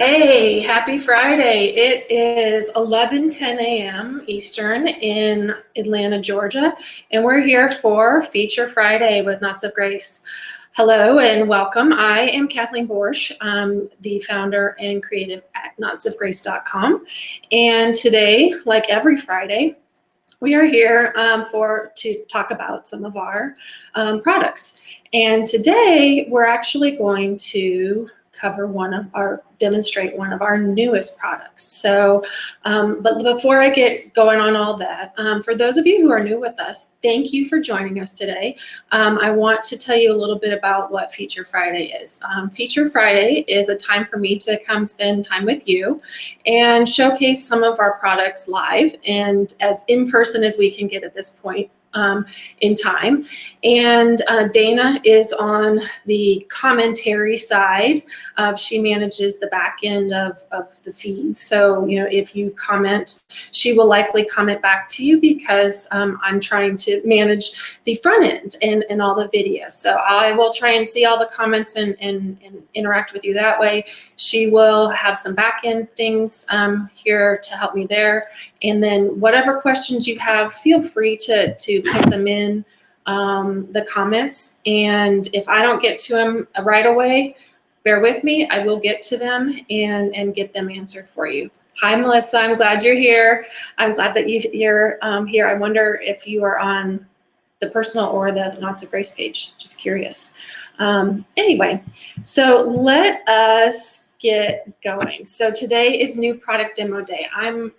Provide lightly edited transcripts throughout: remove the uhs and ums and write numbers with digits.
Hey, happy Friday. It is 11:10 a.m. Eastern in Atlanta, Georgia, and we're here for Feature Friday with Knots of Grace. Hello and welcome. I am Kathleen Borsh, the founder and creative at knotsofgrace.com. And today, like every Friday, we are here to talk about some of our products. And today, we're actually going to demonstrate one of our newest products. So, but before I get going on all that, for those of you who are new with us, thank you for joining us today. I want to tell you a little bit about what Feature Friday is. Feature Friday is a time for me to come spend time with you and showcase some of our products live and as in person as we can get at this point in time. And Dana is on the commentary side. She manages the back end of the feed. So, if you comment, she will likely comment back to you because I'm trying to manage the front end and all the videos. So I will try and see all the comments and interact with you that way. She will have some back end things here to help me there. And then whatever questions you have, feel free to put them in the comments. And if I don't get to them right away, bear with me. I will get to them and get them answered for you. Hi, Melissa. I'm glad you're here. I'm glad that you're here. I wonder if you are on the personal or the Knots of Grace page. Just curious. Anyway, so let us get going. So today is new product demo day. I'm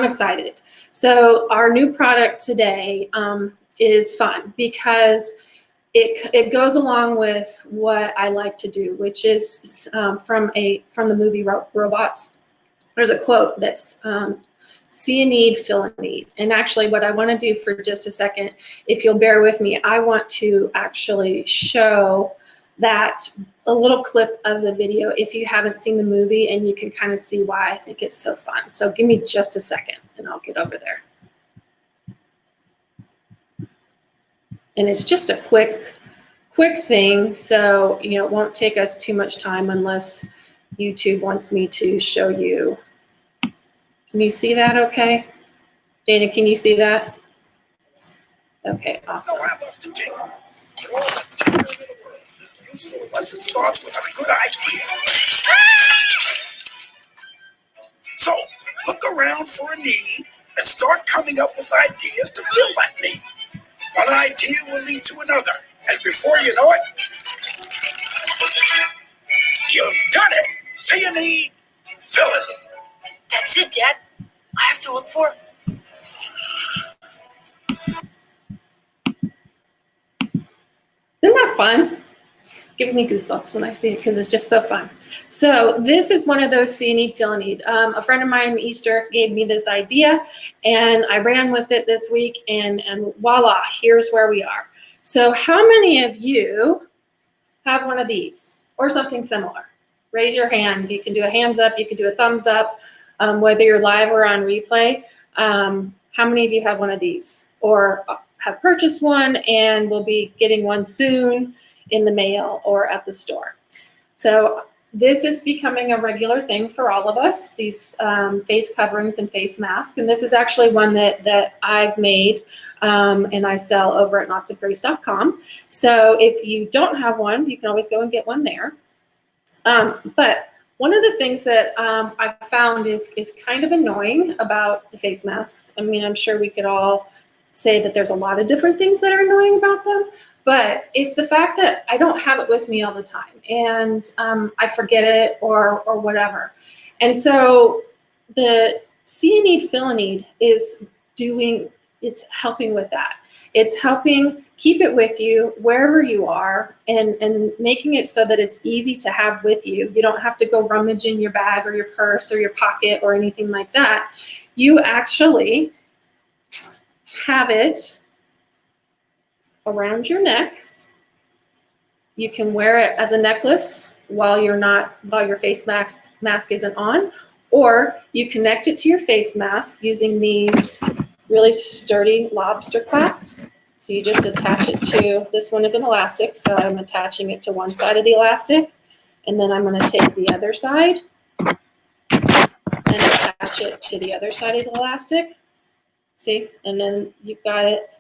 excited. So our new product today is fun because it goes along with what I like to do, which is from the movie Robots. There's a quote that's see a need, fill a need. And actually what I want to do for just a second, if you'll bear with me, I want to actually show that a little clip of the video if you haven't seen the movie, and you can kind of see why I think it's so fun. So give me just a second and I'll get over there. And it's just a quick thing, so it won't take us too much time unless YouTube wants me to show you. Can you see that okay? Dana, can you see that? Okay, awesome. No, I love to tinker. But all the tinkering in the world is useful unless it starts with a good idea. So, look around for a need and start coming up with ideas to fill that need. One idea will lead to another, and before you know it, you've done it. See a need, fill a need. That's it, Dad. I have to look for. Isn't that fun? Gives me goosebumps when I see it because it's just so fun. So this is one of those see a need, fill a need. A friend of mine, Easter, gave me this idea and I ran with it this week and voila, here's where we are. So how many of you have one of these or something similar? Raise your hand. You can do a hands up, you can do a thumbs up, whether you're live or on replay. How many of you have one of these or have purchased one and will be getting one soon in the mail or at the store? So this is becoming a regular thing for all of us, these face coverings and face masks. And this is actually one that I've made and I sell over at knotsofgrace.com. So if you don't have one, you can always go and get one there. But one of the things that I've found is kind of annoying about the face masks. I mean, I'm sure we could all say that there's a lot of different things that are annoying about them, but it's the fact that I don't have it with me all the time and I forget it or whatever. And so the see a need, fill a need is helping with that. It's helping keep it with you wherever you are and making it so that it's easy to have with you. You don't have to go rummage in your bag or your purse or your pocket or anything like that. You actually have it around your neck. You can wear it as a necklace while your face mask isn't on, or you connect it to your face mask using these really sturdy lobster clasps. So you just attach it to, this one is an elastic, so I'm attaching it to one side of the elastic, and then I'm going to take the other side and attach it to the other side of the elastic. See, and then you've got it.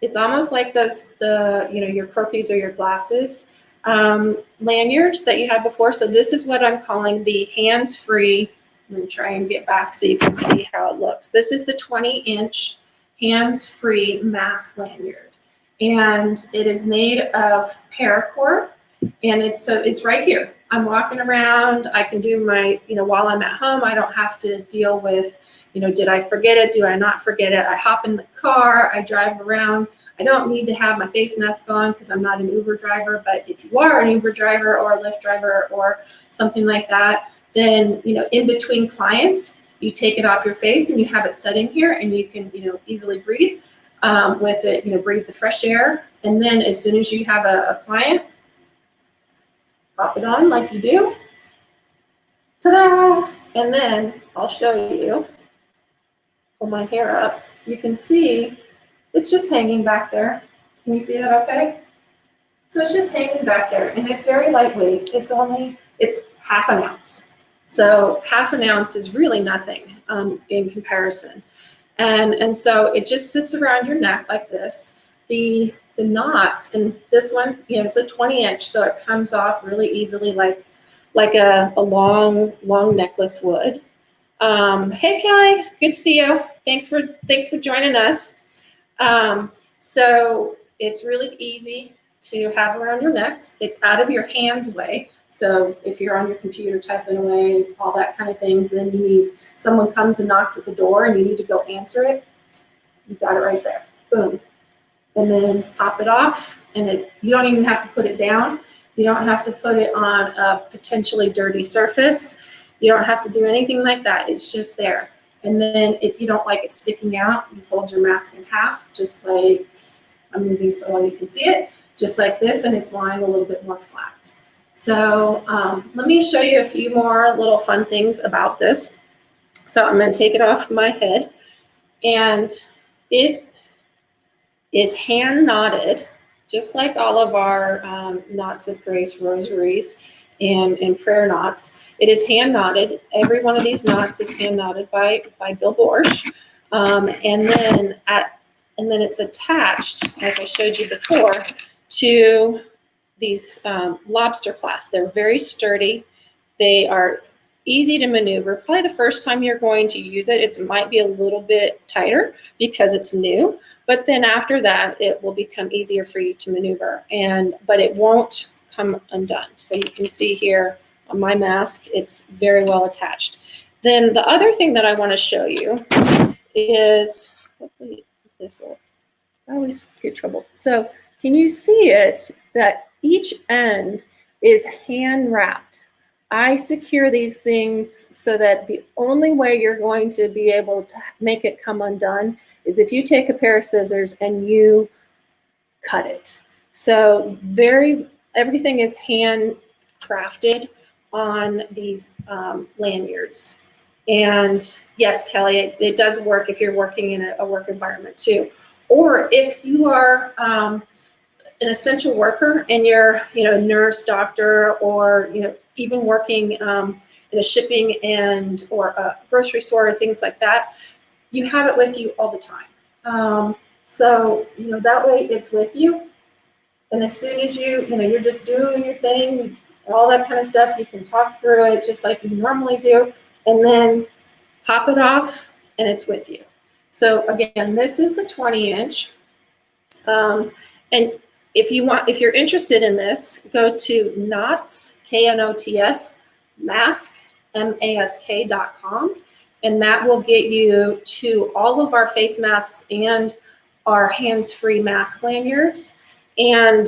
It's almost like your Crockies or your glasses lanyards that you had before. So this is what I'm calling the hands-free. I'm going to try and get back so you can see how it looks. This is the 20-inch hands-free mask lanyard. And it is made of paracord, and it's right here. I'm walking around. I can do my, while I'm at home, I don't have to deal with, did I forget it? Do I not forget it? I hop in the car, I drive around. I don't need to have my face mask on because I'm not an Uber driver, but if you are an Uber driver or a Lyft driver or something like that, then, in between clients, you take it off your face and you have it set in here, and you can, easily breathe with it, breathe the fresh air. And then as soon as you have a client, pop it on like you do. Ta-da! And then I'll show you, pull my hair up. You can see it's just hanging back there. Can you see that okay? So it's just hanging back there, and it's very lightweight. It's half an ounce. So half an ounce is really nothing in comparison. And so it just sits around your neck like this. The knots, and this one, it's a 20-inch, so it comes off really easily like a long necklace would. Hey Kelly, good to see you. Thanks for joining us. So it's really easy to have around your neck. It's out of your hands way. So if you're on your computer typing away, all that kind of things, then someone comes and knocks at the door and you need to go answer it. You've got it right there. Boom. And then pop it off, and you don't even have to put it down. You don't have to put it on a potentially dirty surface. You don't have to do anything like that. It's just there. And then if you don't like it sticking out, you fold your mask in half, just like I'm moving so you can see it, just like this, and it's lying a little bit more flat. So let me show you a few more little fun things about this. So I'm going to take it off my head, and it is hand knotted, just like all of our Knots of Grace rosaries and prayer knots. It is hand knotted. Every one of these knots is hand knotted by Bill Borsh, and then it's attached, like I showed you before, to these lobster clasps. They're very sturdy. They are easy to maneuver. Probably the first time you're going to use it, it might be a little bit tighter because it's new, but then after that, it will become easier for you to maneuver, but it won't come undone. So you can see here on my mask, it's very well attached. Then the other thing that I want to show you is, hopefully this will, I always get trouble. So can you see it, that each end is hand wrapped? I secure these things so that the only way you're going to be able to make it come undone is if you take a pair of scissors and you cut it. So everything is hand crafted on these lanyards. And yes, Kelly, it does work if you're working in a work environment too. Or if you are an essential worker and you're, a nurse, doctor, or, even working in a shipping or a grocery store or things like that, you have it with you all the time. So, that way it's with you. And as soon as you're just doing your thing, all that kind of stuff, you can talk through it just like you normally do, and then pop it off and it's with you. So again, this is the 20-inch. And if you're interested in this, go to Knots, Knots, mask, mask.com, and that will get you to all of our face masks and our hands-free mask lanyards. And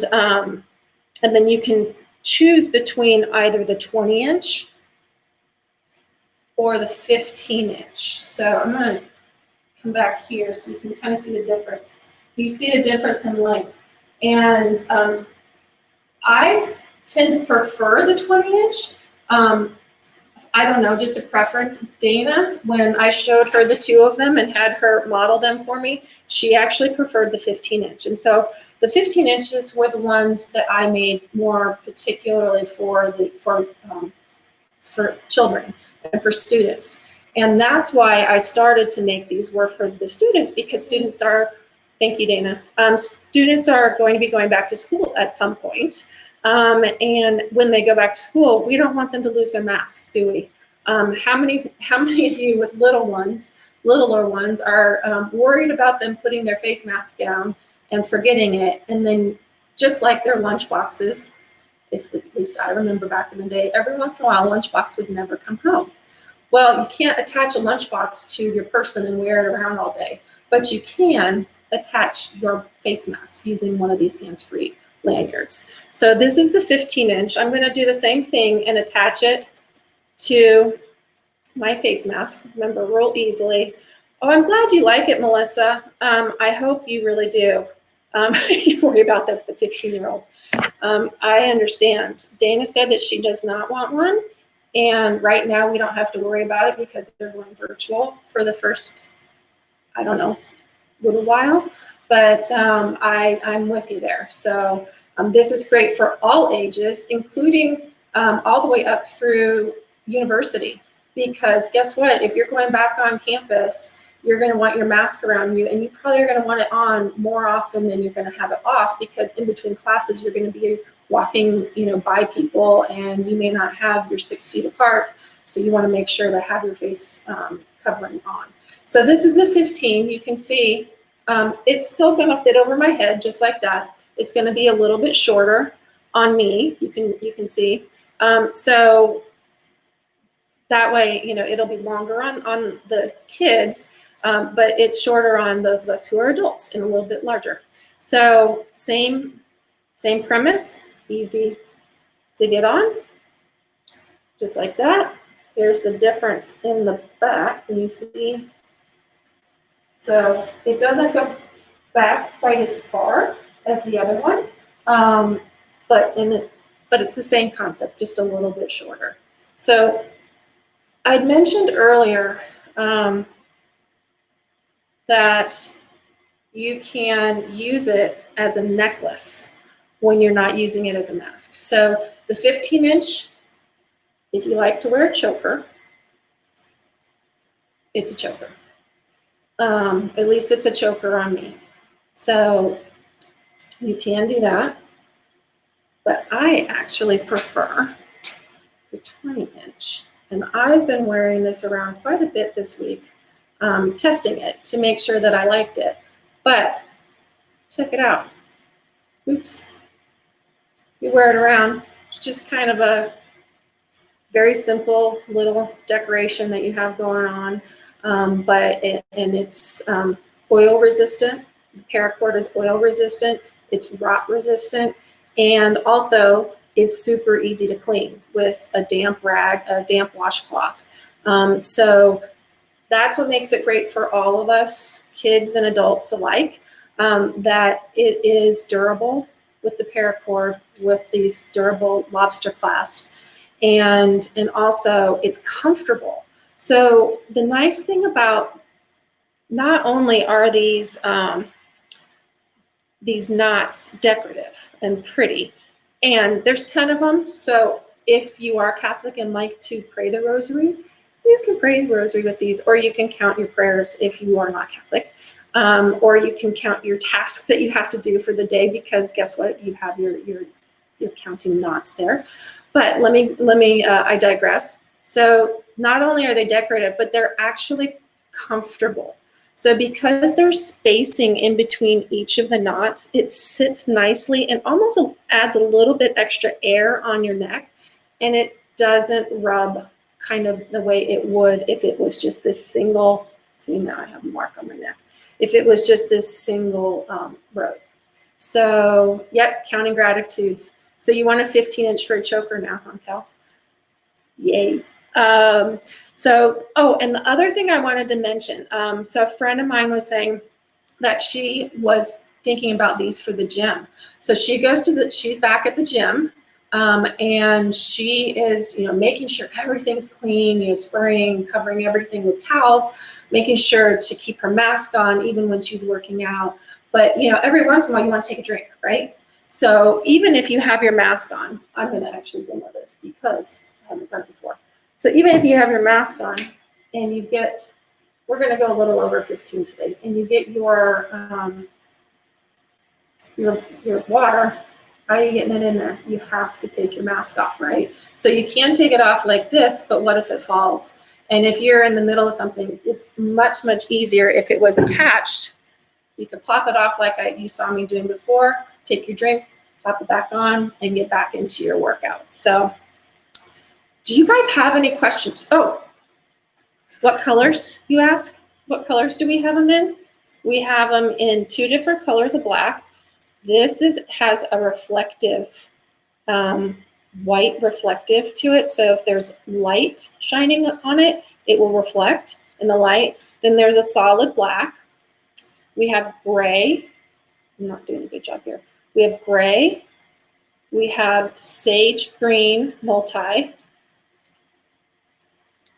then you can choose between either the 20-inch or the 15-inch. So I'm going to come back here so you can kind of see the difference. You see the difference in length. And I tend to prefer the 20-inch. I don't know, just a preference. Dana, when I showed her the two of them and had her model them for me, she actually preferred the 15-inch. And so the 15 inches were the ones that I made more particularly for children. and for students. And that's why I started to make these work for the students, because students are, thank you, Dana, students are going to be going back to school at some point. And when they go back to school, we don't want them to lose their masks, do we? How many of you with littler ones are worried about them putting their face mask down and forgetting it, and then just like their lunch boxes, if at least I remember back in the day, every once in a while, a lunchbox would never come home. Well, you can't attach a lunchbox to your person and wear it around all day, but you can attach your face mask using one of these hands-free lanyards. So this is the 15-inch. I'm going to do the same thing and attach it to my face mask. Remember, real easily. Oh, I'm glad you like it, Melissa. I hope you really do. You worry about the 15-year-old. I understand. Dana said that she does not want one. And right now we don't have to worry about it because they're going virtual for the first, I don't know, little while. But I'm with you there. So this is great for all ages, including all the way up through university. Because guess what? If you're going back on campus, you're going to want your mask around you, and you probably are going to want it on more often than you're going to have it off, because in between classes you're going to be walking, by people, and you may not have your 6 feet apart, so you want to make sure to have your face covering on. So this is a 15. You can see it's still going to fit over my head just like that. It's going to be a little bit shorter on me. You can see. So that way, it'll be longer on the kids, but it's shorter on those of us who are adults and a little bit larger. So same premise, easy to get on, just like that. Here's the difference in the back. Can you see? So it doesn't go back quite as far as the other one, but it's the same concept, just a little bit shorter. So I'd mentioned earlier that you can use it as a necklace when you're not using it as a mask. So the 15-inch, if you like to wear a choker, it's a choker. At least it's a choker on me. So you can do that, but I actually prefer the 20-inch. And I've been wearing this around quite a bit this week, testing it to make sure that I liked it. But check it out. Oops. You wear it around. It's just kind of a very simple little decoration that you have going on. It's oil resistant. The paracord is oil resistant. It's rot resistant. And also, it's super easy to clean with a damp rag, a damp washcloth. So that's what makes it great for all of us, kids and adults alike, that it is durable with the paracord, with these durable lobster clasps, and also it's comfortable. So the nice thing about, not only are these knots decorative and pretty, and there's 10 of them, so if you are Catholic and like to pray the rosary, you can pray the rosary with these, or you can count your prayers if you are not Catholic, or you can count your tasks that you have to do for the day, because guess what? You have your counting knots there. But I digress. So not only are they decorative, but they're actually comfortable. So because there's spacing in between each of the knots, it sits nicely and almost adds a little bit extra air on your neck, and it doesn't rub kind of the way it would if it was just this single, see, now I have a mark on my neck, if it was just this single rope. So, yep, counting gratitudes. So you want a 15-inch for a choker now, huh, Cal? Yay. And the other thing I wanted to mention, so a friend of mine was saying that she was thinking about these for the gym. So she goes she's back at the gym, and she is, making sure everything's clean, spraying, covering everything with towels, making sure to keep her mask on even when she's working out. But, every once in a while you want to take a drink, right? So even if you have your mask on, I'm going to actually demo this because I haven't done it before. So even if you have your mask on and you get, we're going to go a little over 15 today, and you get your water, how are you getting it in there? You have to take your mask off, right? So you can take it off like this, but what if it falls? And if you're in the middle of something, it's much, much easier if it was attached. You can plop it off like you saw me doing before, take your drink, pop it back on, and get back into your workout. So do you guys have any questions? Oh, what colors, you ask? What colors do we have them in? We have them in 2 different colors of black. This has a reflective, white reflective to it. So if there's light shining on it, it will reflect in the light. Then there's a solid black. We have gray. I'm not doing a good job here. We have gray. We have sage green multi.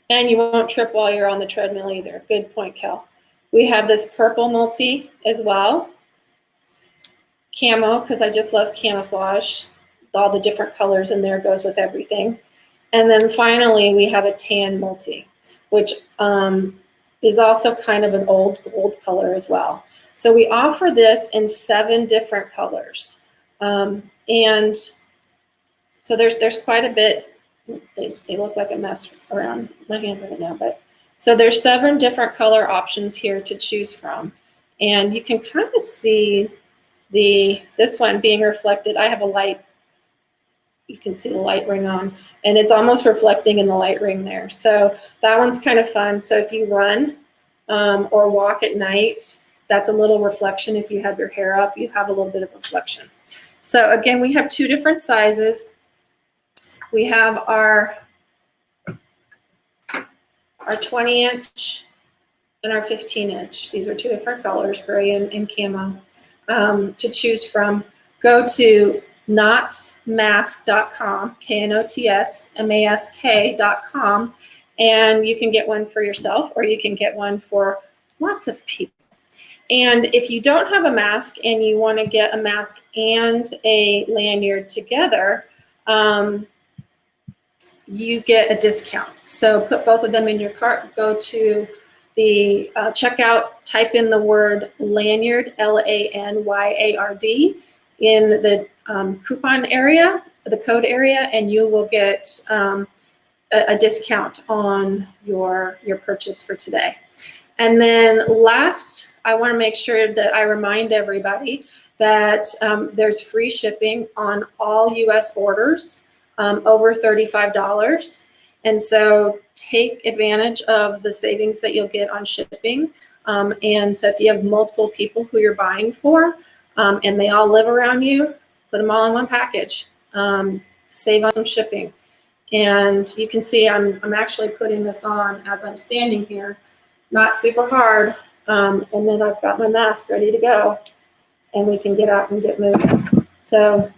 And you won't trip while you're on the treadmill either. Good point, Kel. We have this purple multi as well. Camo, because I just love camouflage. All the different colors in there goes with everything. And then finally, we have a tan multi, which is also kind of an old gold color as well. So we offer this in 7 different colors. And so there's quite a bit. They look like a mess around my hand right now, but so there's 7 different color options here to choose from. And you can kind of see this one being reflected. I have a light, you can see the light ring on, and it's almost reflecting in the light ring there. So that one's kind of fun. So if you run or walk at night, that's a little reflection. If you have your hair up, you have a little bit of reflection. So again, we have 2 different sizes. We have our 20-inch and our 15-inch. These are 2 different colors, gray and camo, to choose from. Go to knotsmask.com, knotsmask.com, and you can get one for yourself, or you can get one for lots of people. And if you don't have a mask and you want to get a mask and a lanyard together, you get a discount. So put both of them in your cart, go to the checkout, type in the word lanyard, Lanyard, in the coupon area, the code area, and you will get a discount on your purchase for today. And then last, I want to make sure that I remind everybody that there's free shipping on all US orders over $35. And so take advantage of the savings that you'll get on shipping. And so if you have multiple people who you're buying for and they all live around you, put them all in one package. Save on some shipping. And you can see I'm actually putting this on as I'm standing here, not super hard. And then I've got my mask ready to go, and we can get out and get moving. So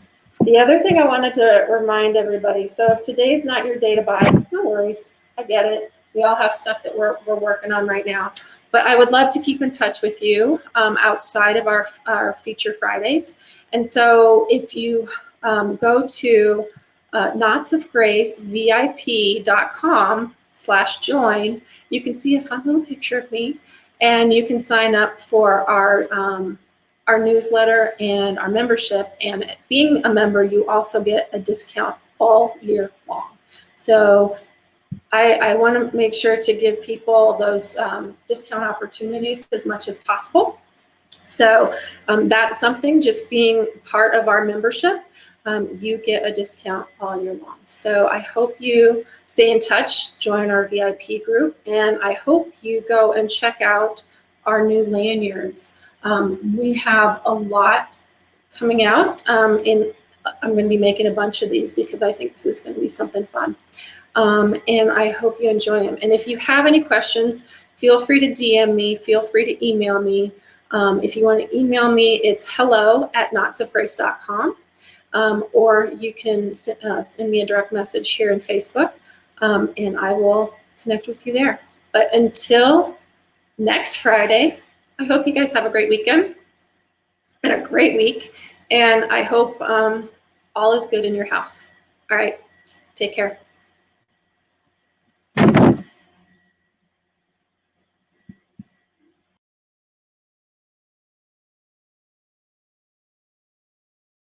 the other thing I wanted to remind everybody, so if today's not your day to buy, no worries, I get it. We all have stuff that we're working on right now. But I would love to keep in touch with you outside of our Feature Fridays. And so if you go to knotsofgracevip.com/join, you can see a fun little picture of me, and you can sign up for our newsletter and our membership. And being a member, you also get a discount all year long. So I want to make sure to give people those discount opportunities as much as possible. So that's something, just being part of our membership, you get a discount all year long. So I hope you stay in touch, join our VIP group, and I hope you go and check out our new lanyards. We have a lot coming out. I'm going to be making a bunch of these because I think this is going to be something fun. And I hope you enjoy them. And if you have any questions, feel free to DM me, feel free to email me. If you want to email me, it's hello@knotsofgrace.com. Or you can send me a direct message here in Facebook, and I will connect with you there. But until next Friday, I hope you guys have a great weekend and a great week. And I hope all is good in your house. All right, take care.